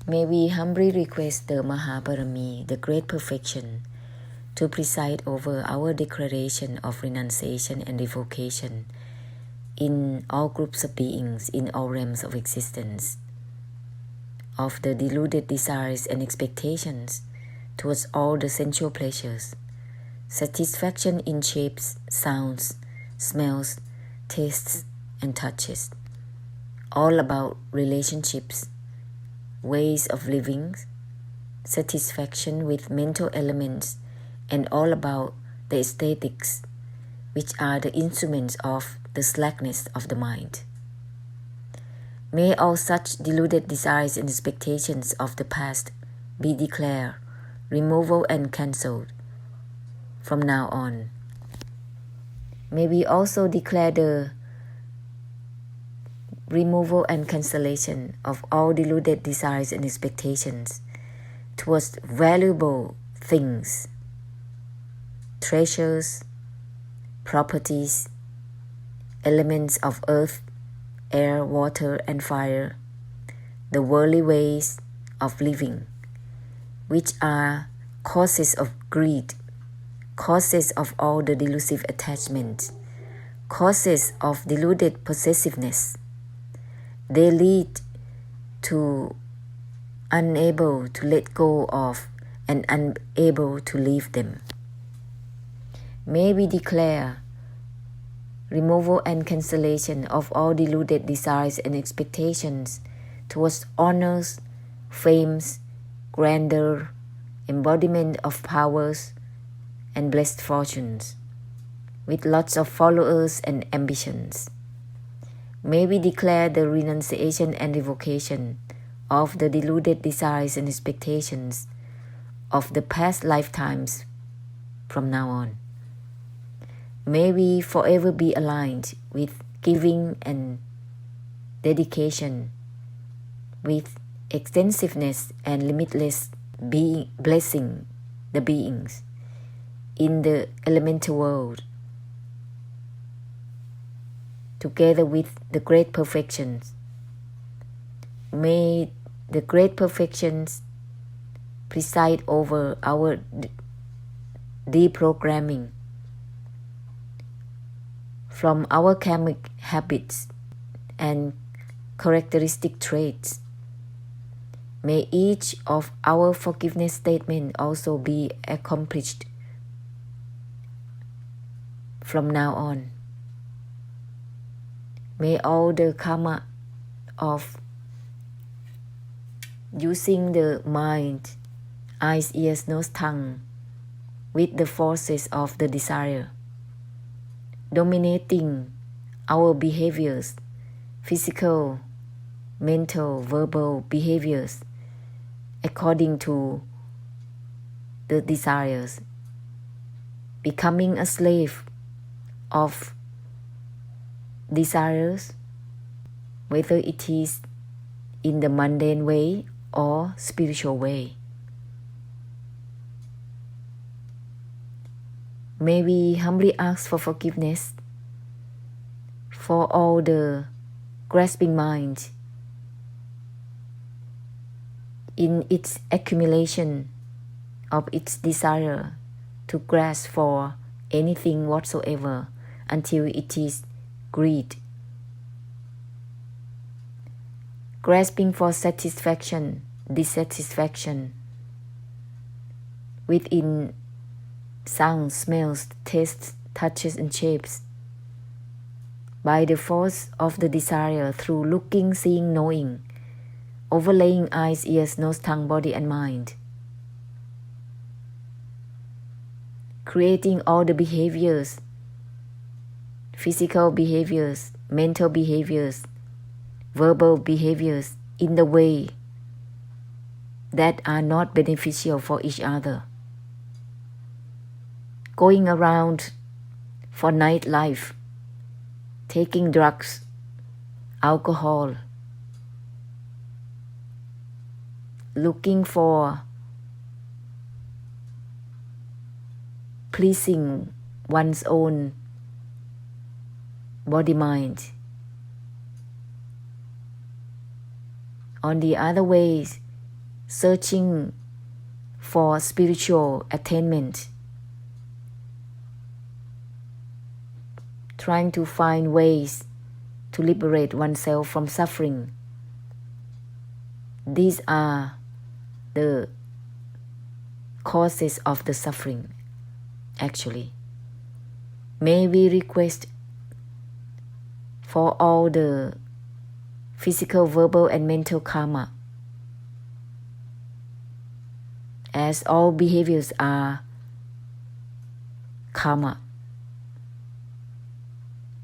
May we humbly request the Mahaparami, the Great Perfection, to preside over our declaration of renunciation and revocation in all groups of beings in all realms of existence, of the deluded desires and expectations towards all the sensual pleasures, satisfaction in shapes, sounds, smells, tastes, and touches, all about relationships, ways of living, satisfaction with mental elements, and all about the aesthetics, which are the instruments of the slackness of the mind. May all such deluded desires and expectations of the past be declared, removal and cancelled from now on. May we also declare the removal and cancellation of all deluded desires and expectations towards valuable things, treasures, properties, elements of earth, air, water, and fire, the worldly ways of living, which are causes of greed, causes of all the delusive attachments, causes of deluded possessiveness. They lead to unable to let go of and unable to leave them. May we declare removal and cancellation of all deluded desires and expectations towards honors, fames, grandeur, embodiment of powers, and blessed fortunes, with lots of followers and ambitions. May we declare the renunciation and revocation of the deluded desires and expectations of the past lifetimes from now on. May we forever be aligned with giving and dedication, with extensiveness and limitless blessing the beings in the elemental world, together with the great perfections. May the great perfections preside over our deprogramming from our karmic habits and characteristic traits. May each of our forgiveness statements also be accomplished from now on. May all the karma of using the mind, eyes, ears, nose, tongue with the forces of the desire, dominating our behaviors, physical, mental, verbal behaviors according to the desires, becoming a slave of desires, whether it is in the mundane way or spiritual way. May we humbly ask for forgiveness for all the grasping mind in its accumulation of its desire to grasp for anything whatsoever until it is greed. Grasping for satisfaction, dissatisfaction within sounds, smells, tastes, touches, and shapes, by the force of the desire through looking, seeing, knowing, overlaying eyes, ears, nose, tongue, body, and mind, creating all the behaviors, physical behaviors, mental behaviors, verbal behaviors in the way that are not beneficial for each other. Going around for nightlife, taking drugs, alcohol, looking for pleasing one's own body-mind. On the other ways, searching for spiritual attainment, trying to find ways to liberate oneself from suffering. These are the causes of the suffering, actually. May we request for all the physical, verbal, and mental karma, as all behaviors are karma,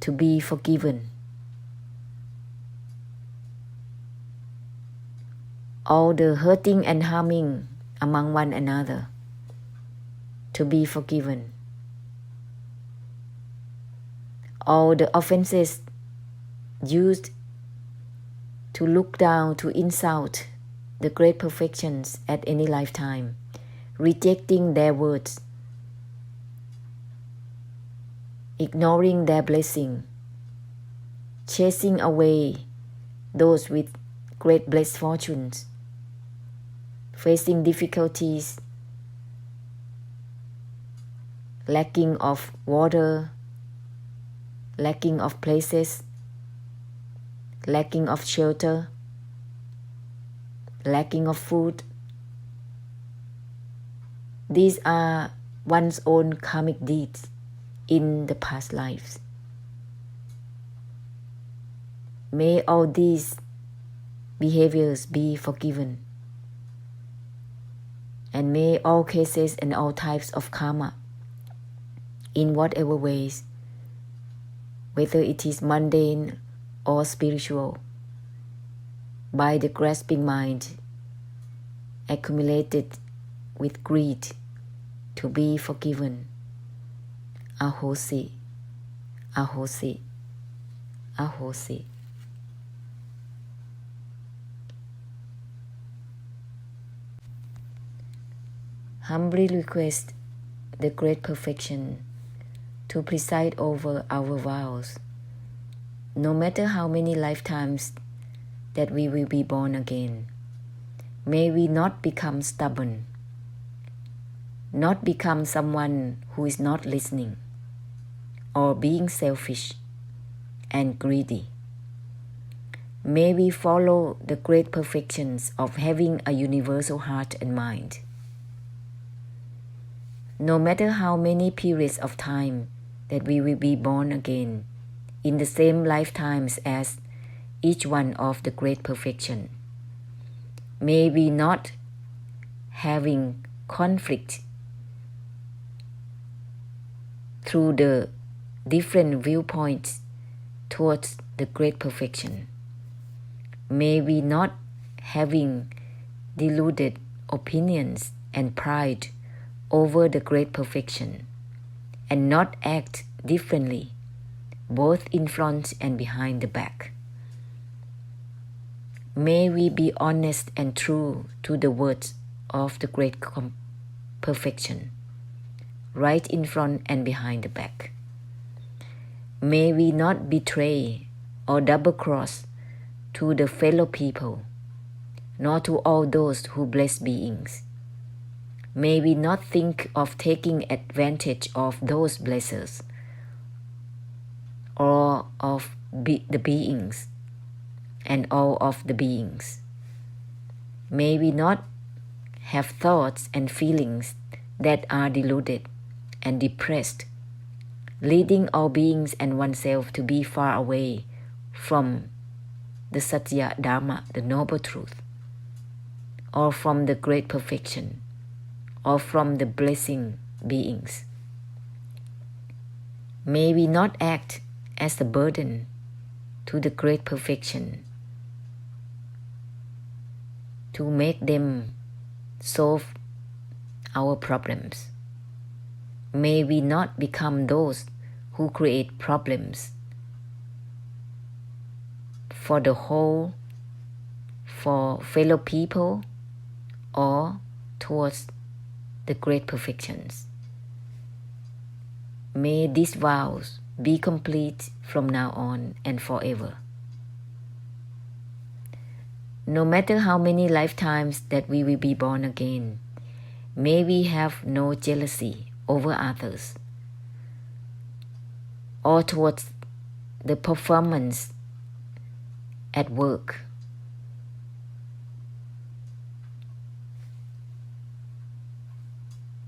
to be forgiven. All the hurting and harming among one another to be forgiven. All the offenses used to look down, to insult the great perfections at any lifetime, rejecting their words, ignoring their blessing, chasing away those with great blessed fortunes, facing difficulties, lacking of water, lacking of places, lacking of shelter, lacking of food. These are one's own karmic deeds in the past lives. May all these behaviors be forgiven. And may all cases and all types of karma, in whatever ways, whether it is mundane or spiritual, by the grasping mind, accumulated with greed, to be forgiven. Ahosi, ahosi, ahosi. Humbly request the Great Perfection to preside over our vows, no matter how many lifetimes that we will be born again. May we not become stubborn, not become someone who is not listening, or being selfish and greedy. May we follow the great perfections of having a universal heart and mind. No matter how many periods of time that we will be born again in the same lifetimes as each one of the great perfection, may we not having conflict through the different viewpoints towards the great perfection. May we not having deluded opinions and pride over the great perfection, and not act differently, both in front and behind the back. May we be honest and true to the words of the great perfection, right in front and behind the back. May we not betray or double-cross to the fellow people, nor to all those who bless beings. May we not think of taking advantage of those blessers or of the beings and all of the beings. May we not have thoughts and feelings that are deluded and depressed, leading all beings and oneself to be far away from the Satya Dharma, the noble truth, or from the great perfection, or from the blessing beings. May we not act as a burden to the great perfection to make them solve our problems. May we not become those who create problems for the whole, for fellow people, or towards the great perfections. May these vows be complete from now on and forever. No matter how many lifetimes that we will be born again, may we have no jealousy over others or towards the performance at work.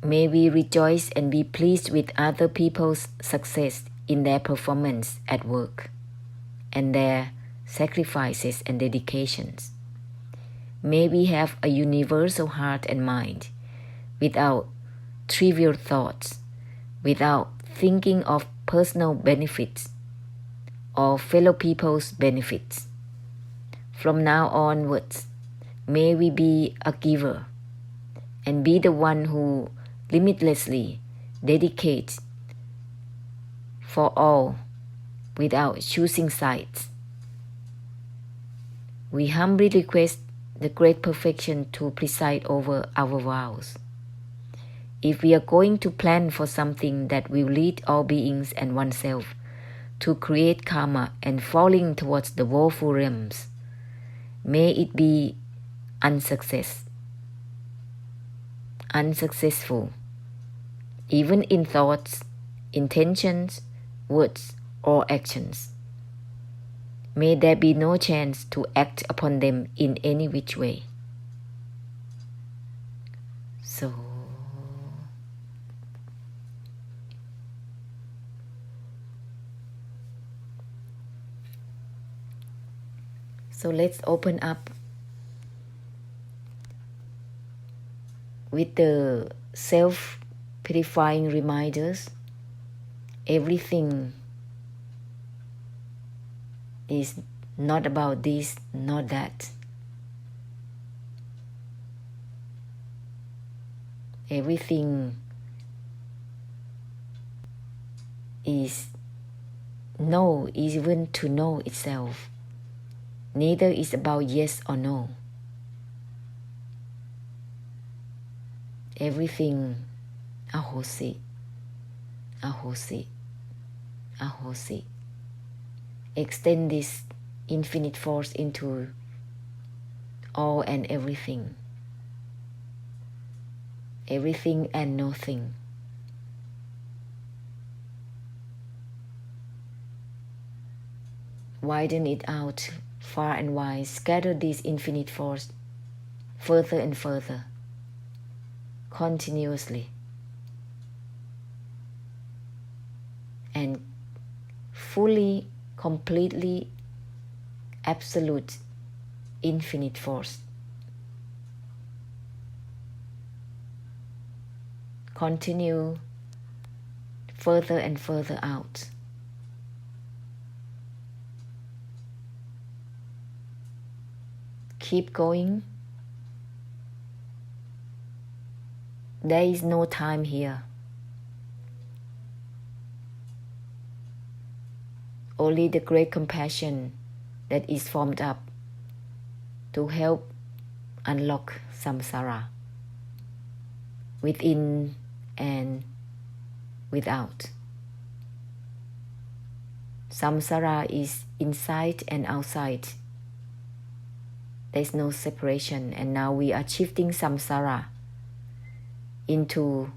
May we rejoice and be pleased with other people's success in their performance at work and their sacrifices and dedications. May we have a universal heart and mind without trivial thoughts, without thinking of personal benefits or fellow people's benefits. From now onwards, may we be a giver and be the one who limitlessly dedicates for all without choosing sides. We humbly request the Great Perfection to preside over our vows. If we are going to plan for something that will lead all beings and oneself to create karma and falling towards the woeful realms, may it be unsuccessful, even in thoughts, intentions, words, or actions. May there be no chance to act upon them in any which way. So let's open up with the self-purifying reminders. Everything is not about this, not that. Everything is no, even to know itself. Neither is about yes or no. Everything ahosi, ahosi, ahosi. Extend this infinite force into all and everything. Everything and nothing. Widen it out far and wide. Scatter this infinite force further and further, continuously, and fully, completely, absolute, infinite force. Continue further and further out. Keep going. There is no time here. Only the great compassion that is formed up to help unlock samsara within and without. Samsara is inside and outside. There is no separation, and now we are shifting samsara into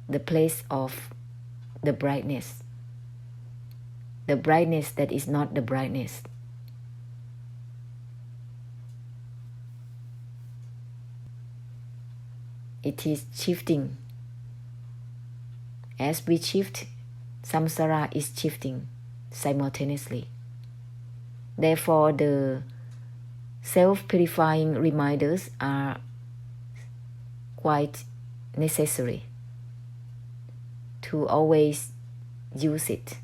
the place of the brightness that is not the brightness. It is shifting. As we shift, samsara is shifting simultaneously. Therefore, the self-purifying reminders are quite necessary to always use it,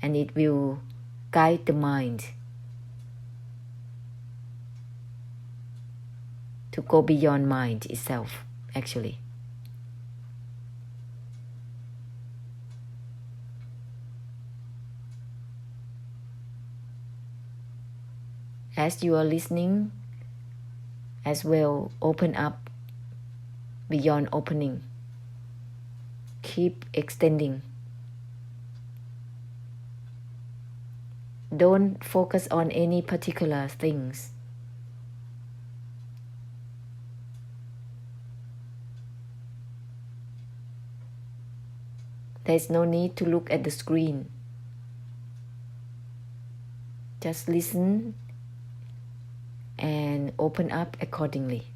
and it will guide the mind to go beyond mind itself, actually. As you are listening, as well, open up beyond opening. Keep extending. Don't focus on any particular things. There's no need to look at the screen. Just listen and open up accordingly.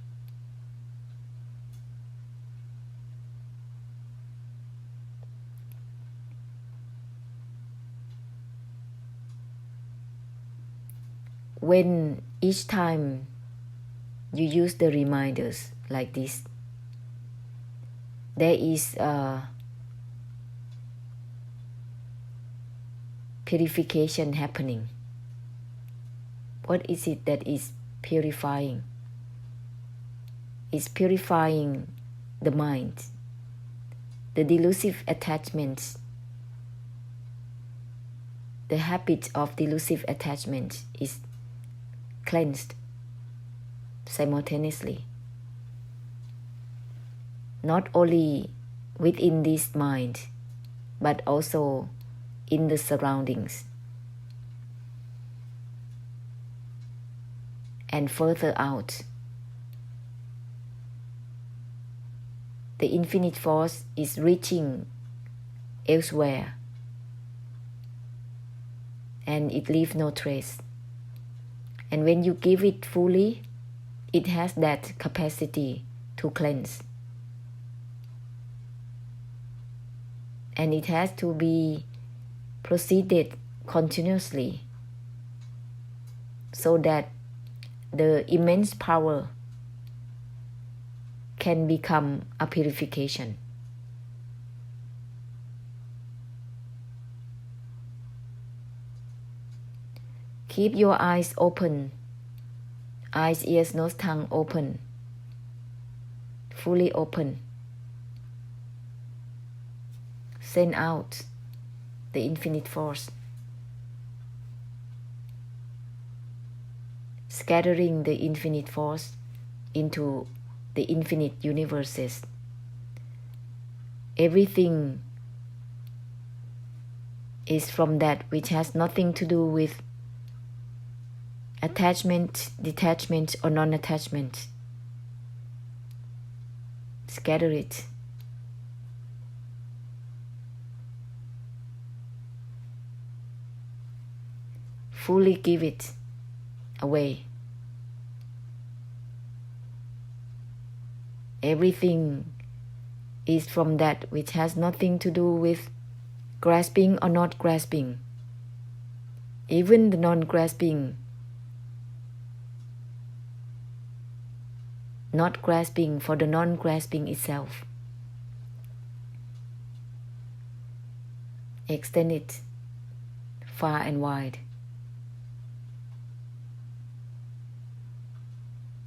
When each time you use the reminders like this, there is a purification happening. What is it that is purifying? It's purifying the mind. The delusive attachments, the habit of delusive attachment is cleansed simultaneously. Not only within this mind, but also in the surroundings. And further out. The infinite force is reaching elsewhere, and it leaves no trace. And when you give it fully, it has that capacity to cleanse. And it has to be proceeded continuously so that the immense power can become a purification. Keep your eyes open, eyes, ears, nose, tongue open, fully open. Send out the infinite force, scattering the infinite force into the infinite universes. Everything is from that which has nothing to do with attachment, detachment, or non-attachment. Scatter it. Fully give it away. Everything is from that which has nothing to do with grasping or not grasping. Even the non-grasping, not grasping for the non-grasping itself. Extend it far and wide.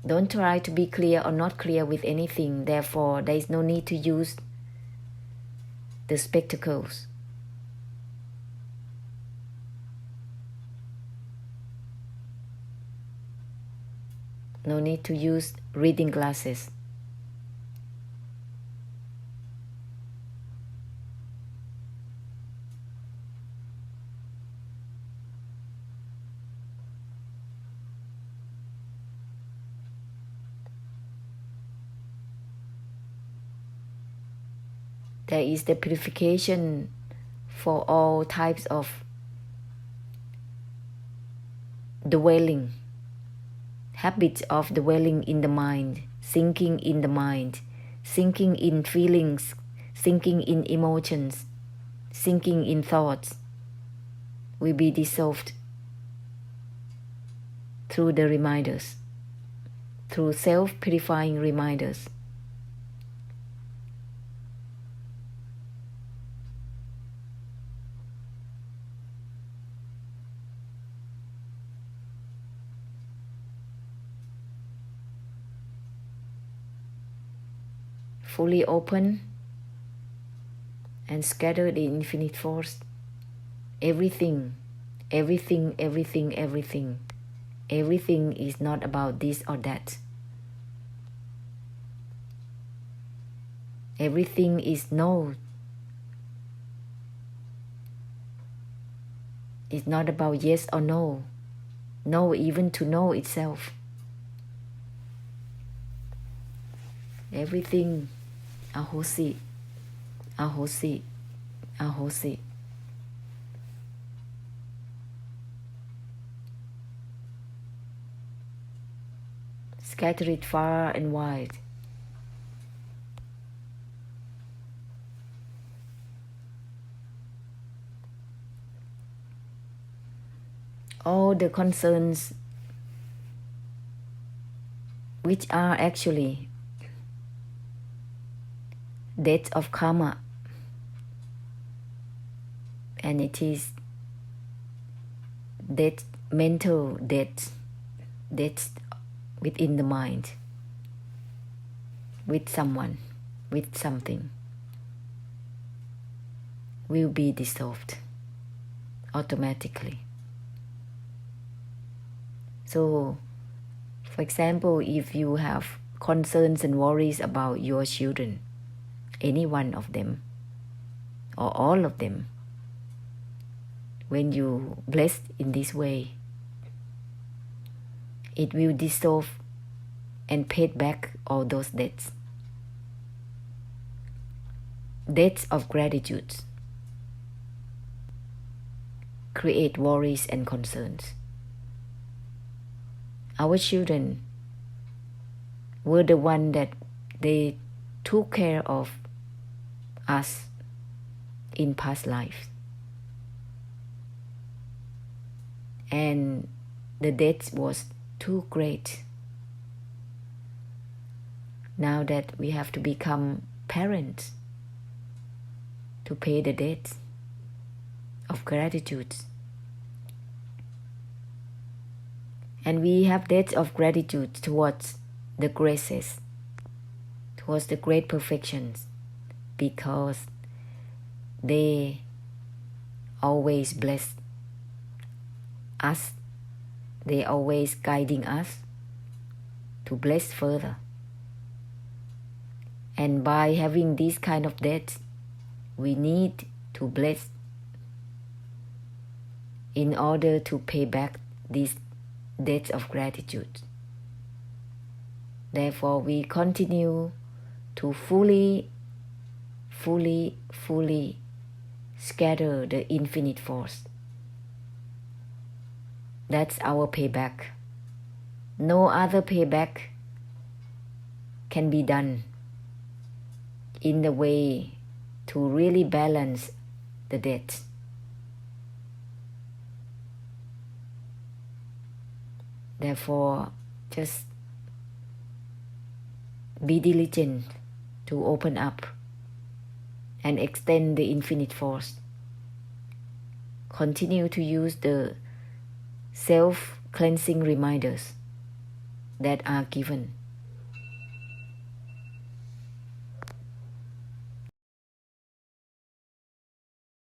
Don't try to be clear or not clear with anything. Therefore, there is no need to use the spectacles. No need to use reading glasses. There is the purification for all types of dwelling, habits of dwelling in the mind, sinking in the mind, sinking in feelings, sinking in emotions, sinking in thoughts, will be dissolved through the reminders, through self-purifying reminders. Fully open and scatter the infinite force. Everything, everything, everything, everything. Everything is not about this or that. Everything is no. It's not about yes or no. No, even to know itself. Everything ahosi, ahosi, ahosi. Scatter it far and wide. All the concerns which are actually debts of karma, and it is debt, mental debt within the mind, with someone, with something, will be dissolved automatically. So, for example, if you have concerns and worries about your children, any one of them, or all of them, when you bless in this way, it will dissolve and pay back all those debts. Debts of gratitude create worries and concerns. Our children were the one that they took care of us in past lives. And the debt was too great. Now that we have to become parents to pay the debt of gratitude. And we have debt of gratitude towards the graces, towards the great perfections, because they always bless us, they always guiding us to bless further. And by having this kind of debt, we need to bless in order to pay back these debts of gratitude. Therefore, we continue to fully scatter the infinite force. That's our payback. No other payback can be done in the way to really balance the debt. Therefore, just be diligent to open up and extend the infinite force. Continue to use the self-cleansing reminders that are given